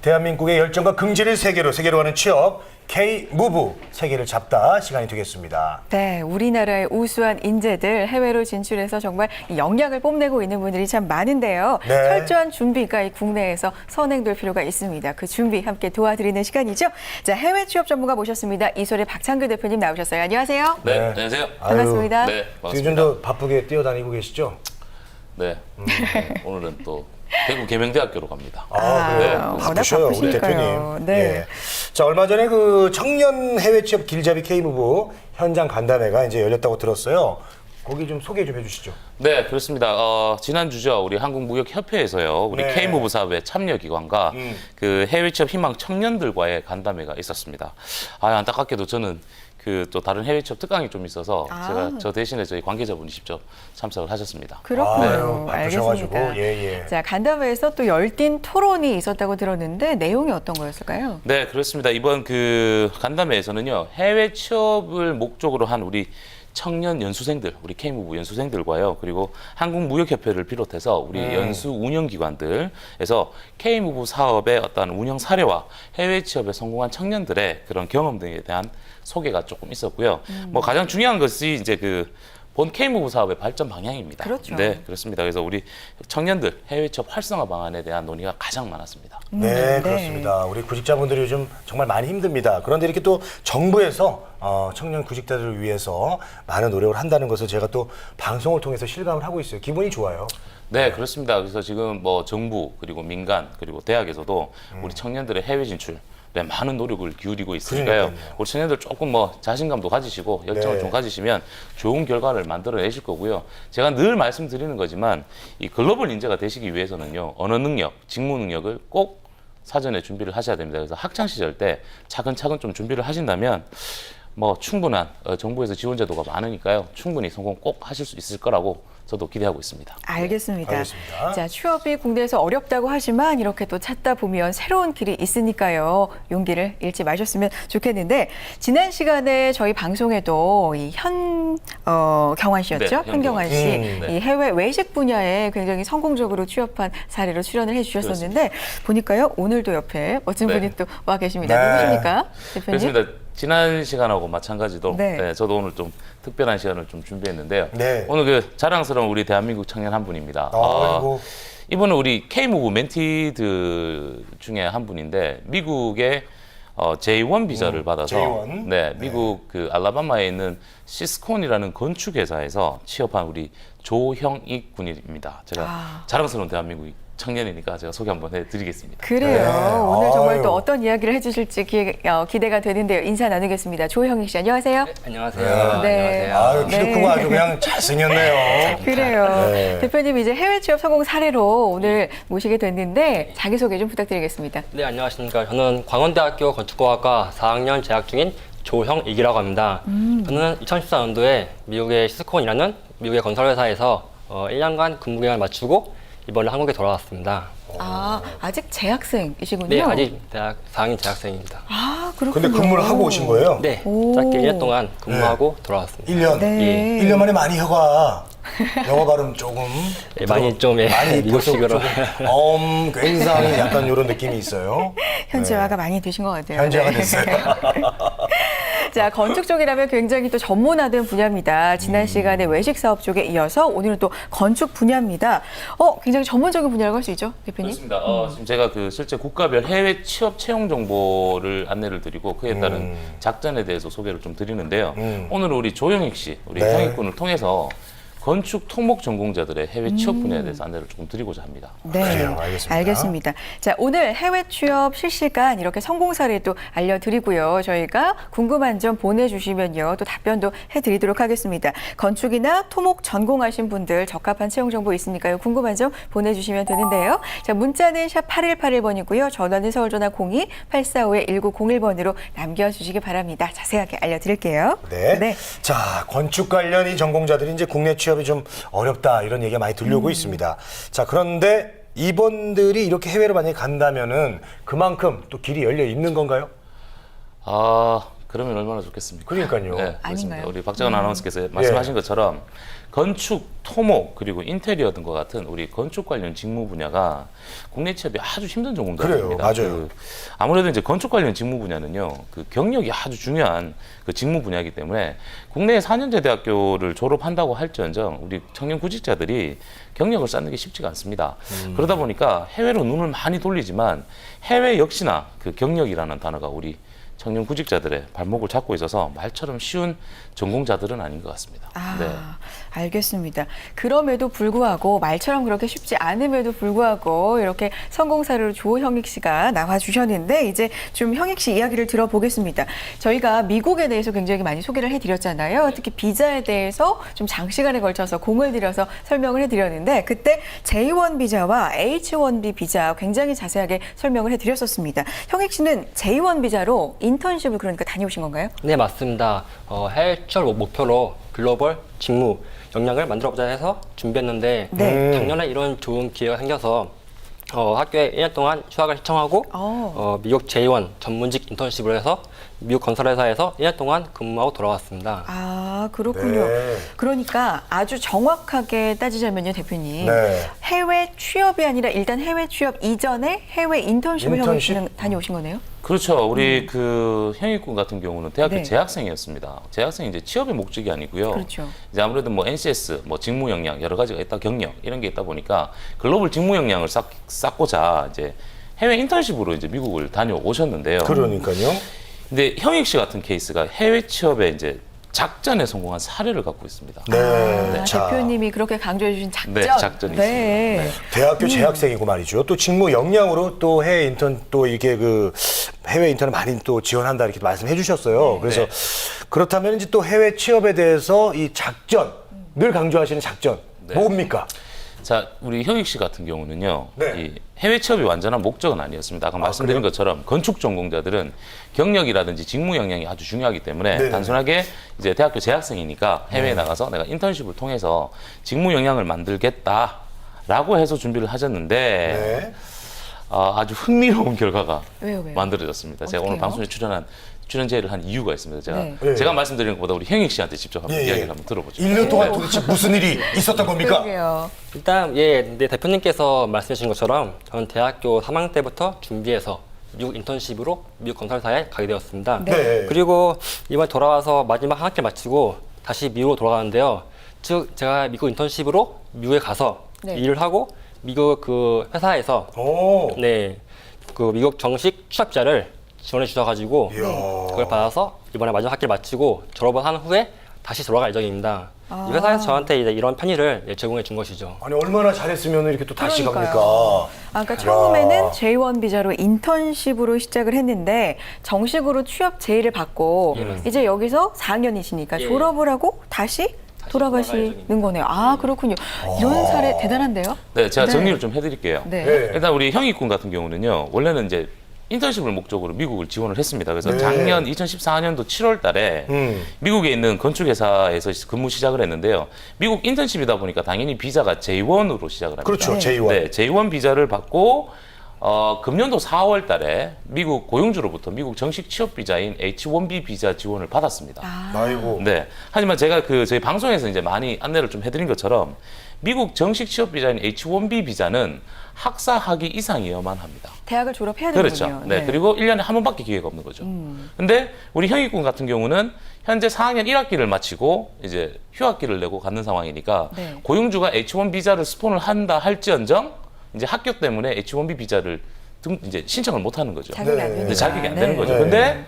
대한민국의 열정과 긍지를 세계로 가는 취업 K-무브 세계를 잡다 시간이 되겠습니다. 네, 우리나라의 우수한 인재들 해외로 진출해서 정말 역량을 뽐내고 있는 분들이 참 많은데요. 네. 철저한 준비가 이 국내에서 선행될 필요가 있습니다. 그 준비 함께 도와드리는 시간이죠. 자, 해외 취업 전문가 모셨습니다. 이소래 박창규 대표님 나오셨어요. 안녕하세요. 네, 네. 안녕하세요. 반갑습니다. 네, 반갑습니다. 요즘도 바쁘게 뛰어다니고 계시죠? 네, 오늘은 또 대구 계명대학교로 갑니다. 그래요? 네. 워낙 바쁘셔요, 우리 바쁘시니까요. 대표님. 네. 예. 자, 얼마 전에 그 청년 해외 취업 길잡이 K무브 현장 간담회가 이제 열렸다고 들었어요. 거기 좀 소개 좀 해주시죠. 네, 그렇습니다. 지난주죠. 우리 한국무역협회에서요. 우리 네. K무브 사업의 참여기관과 그 해외 취업 희망 청년들과의 간담회가 있었습니다. 안타깝게도 저는 그 또 다른 해외 취업 특강이 좀 있어서 제가 저 대신에 저희 관계자분이 직접 참석을 하셨습니다. 그렇군요. 바쁘셔가지고 알겠습니다. 예. 자, 간담회에서 또 열띤 토론이 있었다고 들었는데 내용이 어떤 거였을까요? 네, 그렇습니다. 이번 그 간담회에서는요. 해외 취업을 목적으로 한 우리 청년 연수생들, 우리 K무브 연수생들과요. 그리고 한국무역협회를 비롯해서 우리 연수 운영기관들에서 K무브 사업의 어떤 운영 사례와 해외 취업에 성공한 청년들의 그런 경험 등에 대한 소개가 조금 있었고요. 뭐 가장 중요한 것이 이제 그 본 K무브 사업의 발전 방향입니다. 그렇죠. 네, 그렇습니다. 그래서 우리 청년들 해외 취업 활성화 방안에 대한 논의가 가장 많았습니다. 네, 그렇습니다. 우리 구직자분들이 요즘 정말 많이 힘듭니다. 그런데 이렇게 또 정부에서 청년 구직자들을 위해서 많은 노력을 한다는 것을 제가 또 방송을 통해서 실감을 하고 있어요. 기분이 좋아요. 네, 그렇습니다. 그래서 지금 뭐 정부 그리고 민간 그리고 대학에서도 우리 청년들의 해외 진출 많은 노력을 기울이고 있으니까요. 그러니까요. 우리 청년들 조금 뭐 자신감도 가지시고 열정을 네. 좀 가지시면 좋은 결과를 만들어내실 거고요. 제가 늘 말씀드리는 거지만 이 글로벌 인재가 되시기 위해서는요. 언어 능력, 직무 능력을 꼭 사전에 준비를 하셔야 됩니다. 그래서 학창 시절 때 차근차근 좀 준비를 하신다면 뭐 충분한 정부에서 지원 제도가 많으니까요. 충분히 성공 꼭 하실 수 있을 거라고 저도 기대하고 있습니다. 알겠습니다. 알겠습니다. 자, 취업이 국내에서 어렵다고 하지만 이렇게 또 찾다 보면 새로운 길이 있으니까요. 용기를 잃지 마셨으면 좋겠는데 지난 시간에 저희 방송에도 이 경환 씨였죠? 네, 현경환 씨. 네. 이 해외 외식 분야에 굉장히 성공적으로 취업한 사례로 출연을 해주셨었는데 보니까요. 오늘도 옆에 멋진 네. 분이 또 와 계십니다. 네. 누구십니까? 대표님? 그렇습니다. 지난 시간하고 마찬가지로 네. 저도 오늘 좀 특별한 시간을 좀 준비했는데요. 네. 오늘 그 자랑스러운 우리 대한민국 청년 한 분입니다. 아이고. 이분은 우리 K무브 멘티들 중에 한 분인데 미국의 J1 비자를 받아서 J1? 네, 미국 그 알라바마에 있는 시스콘이라는 건축 회사에서 취업한 우리 조형익 군입니다. 제가 자랑스러운 대한민국 청년이니까 제가 소개 한번 해드리겠습니다. 그래요. 네. 오늘 정말 아유. 또 어떤 이야기를 해주실지 기대가 되는데요. 인사 나누겠습니다. 조형익 씨, 안녕하세요. 안녕하세요. 네. 안녕하세요. 아유, 키도 크고 아주 그냥 잘생겼네요. 그래요. 네. 대표님 이제 해외 취업 성공 사례로 오늘 모시게 됐는데 자기소개 좀 부탁드리겠습니다. 네, 안녕하십니까. 저는 광원대학교 건축공학과 4학년 재학 중인 조형익이라고 합니다. 저는 2014년도에 미국의 시스콘이라는 미국의 건설회사에서 1년간 근무 기간을 마치고 이번에 한국에 돌아왔습니다. 아직 재학생이시군요. 네, 아직 대학 4학년 재학생입니다. 그렇군요. 근데 근무를 하고 오신 거예요? 네, 오. 짧게 1년 동안 근무하고 돌아왔습니다. 1년. 네. 1년 만에 많이 혀가 영어 발음 조금 네, 많이 좀 많이 미국식으로. 굉장히 약간 이런 느낌이 있어요. 현지화가 많이 되신 것 같아요. 현지화가 네. 됐어요. 자, 건축 쪽이라면 굉장히 또 전문화된 분야입니다. 지난 시간에 외식 사업 쪽에 이어서 오늘은 또 건축 분야입니다. 굉장히 전문적인 분야라고 할 수 있죠, 대표님? 그렇습니다. 지금 제가 그 실제 국가별 해외 취업 채용 정보를 안내를 드리고 그에 따른 작전에 대해서 소개를 좀 드리는데요. 오늘 우리 조영익 씨, 우리 네. 형익군을 통해서 건축 토목 전공자들의 해외 취업 분야에 대해서 안내를 조금 드리고자 합니다. 네, 그래요, 알겠습니다. 알겠습니다. 자, 오늘 해외 취업 실시간 이렇게 성공 사례도 알려드리고요. 저희가 궁금한 점 보내주시면요. 또 답변도 해드리도록 하겠습니다. 건축이나 토목 전공하신 분들 적합한 채용 정보 있으니까요. 궁금한 점 보내주시면 되는데요. 자, 문자는 샵 8181번이고요. 전화는 서울전화 02-845-1901번으로 남겨주시기 바랍니다. 자세하게 알려드릴게요. 네. 자, 건축 관련 이 전공자들이 이제 국내 취업이 좀 어렵다 이런 얘기가 많이 들려오고 있습니다. 자, 그런데 이분들이 이렇게 해외로 만약에 간다면은 그만큼 또 길이 열려 있는 건가요? 그러면 얼마나 좋겠습니까? 그러니까요. 네, 그렇습니다. 아닌가요? 우리 박정은 아나운서께서 말씀하신 것처럼 건축, 토목, 그리고 인테리어 등과 같은 우리 건축 관련 직무 분야가 국내 취업이 아주 힘든 전공자입니다. 그래요, 맞아요. 아무래도 이제 건축 관련 직무 분야는요, 그 경력이 아주 중요한 그 직무 분야이기 때문에 국내 4년제 대학교를 졸업한다고 할지언정 우리 청년 구직자들이 경력을 쌓는 게 쉽지가 않습니다. 그러다 보니까 해외로 눈을 많이 돌리지만 해외 역시나 그 경력이라는 단어가 우리 청년 구직자들의 발목을 잡고 있어서 말처럼 쉬운 전공자들은 아닌 것 같습니다. 아, 네. 알겠습니다. 그럼에도 불구하고 말처럼 그렇게 쉽지 않음에도 불구하고 이렇게 성공사례로 조형익 씨가 나와주셨는데 이제 좀 형익 씨 이야기를 들어보겠습니다. 저희가 미국에 대해서 굉장히 많이 소개를 해드렸잖아요. 특히 비자에 대해서 좀 장시간에 걸쳐서 공을 들여서 설명을 해드렸는데 그때 J1 비자와 H1B 비자 굉장히 자세하게 설명을 해드렸었습니다. 형익 씨는 J1 비자로 인턴십을 그러니까 다녀오신 건가요? 네, 맞습니다. 해외 취업 목표로 글로벌 직무 역량을 만들어보자 해서 준비했는데 네. 작년에 이런 좋은 기회가 생겨서 학교에 1년 동안 휴학을 신청하고 미국 J1 전문직 인턴십을 해서 미국 건설회사에서 1년 동안 근무하고 돌아왔습니다. 아, 그렇군요. 네. 그러니까 아주 정확하게 따지자면요, 대표님. 네. 해외 취업이 아니라 일단 해외 취업 이전에 해외 인턴십을 형익 씨는 다녀오신 거네요? 그렇죠. 우리 그 형익군 같은 경우는 대학교 네. 재학생이었습니다. 재학생이 이제 취업의 목적이 아니고요. 그렇죠. 이제 아무래도 뭐 NCS, 뭐 직무 역량 여러 가지가 있다, 경력 이런 게 있다 보니까 글로벌 직무 역량을 쌓고자 이제 해외 인턴십으로 이제 미국을 다녀오셨는데요. 그러니까요. 근데 형익 씨 같은 케이스가 해외 취업에 이제 작전에 성공한 사례를 갖고 있습니다. 네. 아, 자, 대표님이 그렇게 강조해 주신 작전. 네, 작전이 있습니다. 네. 대학교 재학생이고 말이죠. 또 직무 역량으로 또 해외 인턴 또 이게 그 해외 인턴을 많이 또 지원한다 이렇게 말씀해 주셨어요. 그래서 그렇다면 이제 또 해외 취업에 대해서 이 작전 늘 강조하시는 작전 뭡니까? 자, 우리 형익 씨 같은 경우는요, 네. 이 해외 취업이 완전한 목적은 아니었습니다. 아까 말씀드린 그래요? 것처럼 건축 전공자들은 경력이라든지 직무 역량이 아주 중요하기 때문에 네네. 단순하게 이제 대학교 재학생이니까 해외에 나가서 내가 인턴십을 통해서 직무 역량을 만들겠다라고 해서 준비를 하셨는데 네. 아주 흥미로운 결과가 왜요? 만들어졌습니다. 제가 오늘 어떡해요? 방송에 출연제를 한 이유가 있습니다. 제가 네. 제가 말씀드리는 것보다 우리 형익 씨한테 직접 한번 예, 예. 이야기를 한번 들어보죠. 1년 동안 네. 도대체 무슨 일이 있었던 겁니까? 그러게요. 일단 네, 대표님께서 말씀해 주신 것처럼 저는 대학교 3학년 때부터 준비해서 미국 인턴십으로 미국 건설사에 가게 되었습니다. 네. 그리고 이번에 돌아와서 마지막 한 학기 마치고 다시 미국으로 돌아가는데요. 즉 제가 미국 인턴십으로 미국에 가서 네. 일을 하고 미국 그 회사에서 오. 그 미국 정식 취업자를 지원해 주셔가지고 이야. 그걸 받아서 이번에 마지막 학기를 마치고 졸업을 한 후에 다시 돌아갈 예정입니다. 아. 이 회사에서 저한테 이제 이런 편의를 제공해 준 것이죠. 아니 얼마나 잘했으면 이렇게 또 다시 그러니까요. 갑니까? 아까 처음에는 야. J1 비자로 인턴십으로 시작을 했는데 정식으로 취업 제의를 받고 이제 여기서 4학년이시니까 예. 졸업을 하고 다시 돌아갈 돌아가시는 예정입니다. 거네요. 아, 그렇군요. 이런 사례 대단한데요? 네, 제가 네. 정리를 좀 해드릴게요. 네. 네. 일단 우리 형익군 같은 경우는요, 원래는 이제 인턴십을 목적으로 미국을 지원을 했습니다. 그래서 네. 작년 2014년도 7월 달에 미국에 있는 건축회사에서 근무 시작을 했는데요. 미국 인턴십이다 보니까 당연히 비자가 J1으로 시작을 합니다. 그렇죠. 네. J1. 네, J1 비자를 받고 금년도 4월 달에 미국 고용주로부터 미국 정식 취업 비자인 H1B 비자 지원을 받았습니다. 아이고. 네. 하지만 제가 저희 방송에서 이제 많이 안내를 좀 해드린 것처럼 미국 정식 취업 비자인 H1B 비자는 학사 학위 이상이어야만 합니다. 대학을 졸업해야 그렇죠. 되는군요. 네. 그리고 1년에 한 번밖에 기회가 없는 거죠. 근데 우리 형익군 같은 경우는 현재 4학년 1학기를 마치고 이제 휴학기를 내고 가는 상황이니까 네. 고용주가 H1 비자를 스폰을 한다 할지언정 이제 학교 때문에 H1B 비자를 이제 신청을 못 하는 거죠. 자격이 안 네. 되니까. 근데 자격이 안 네. 되는 거죠. 네. 근데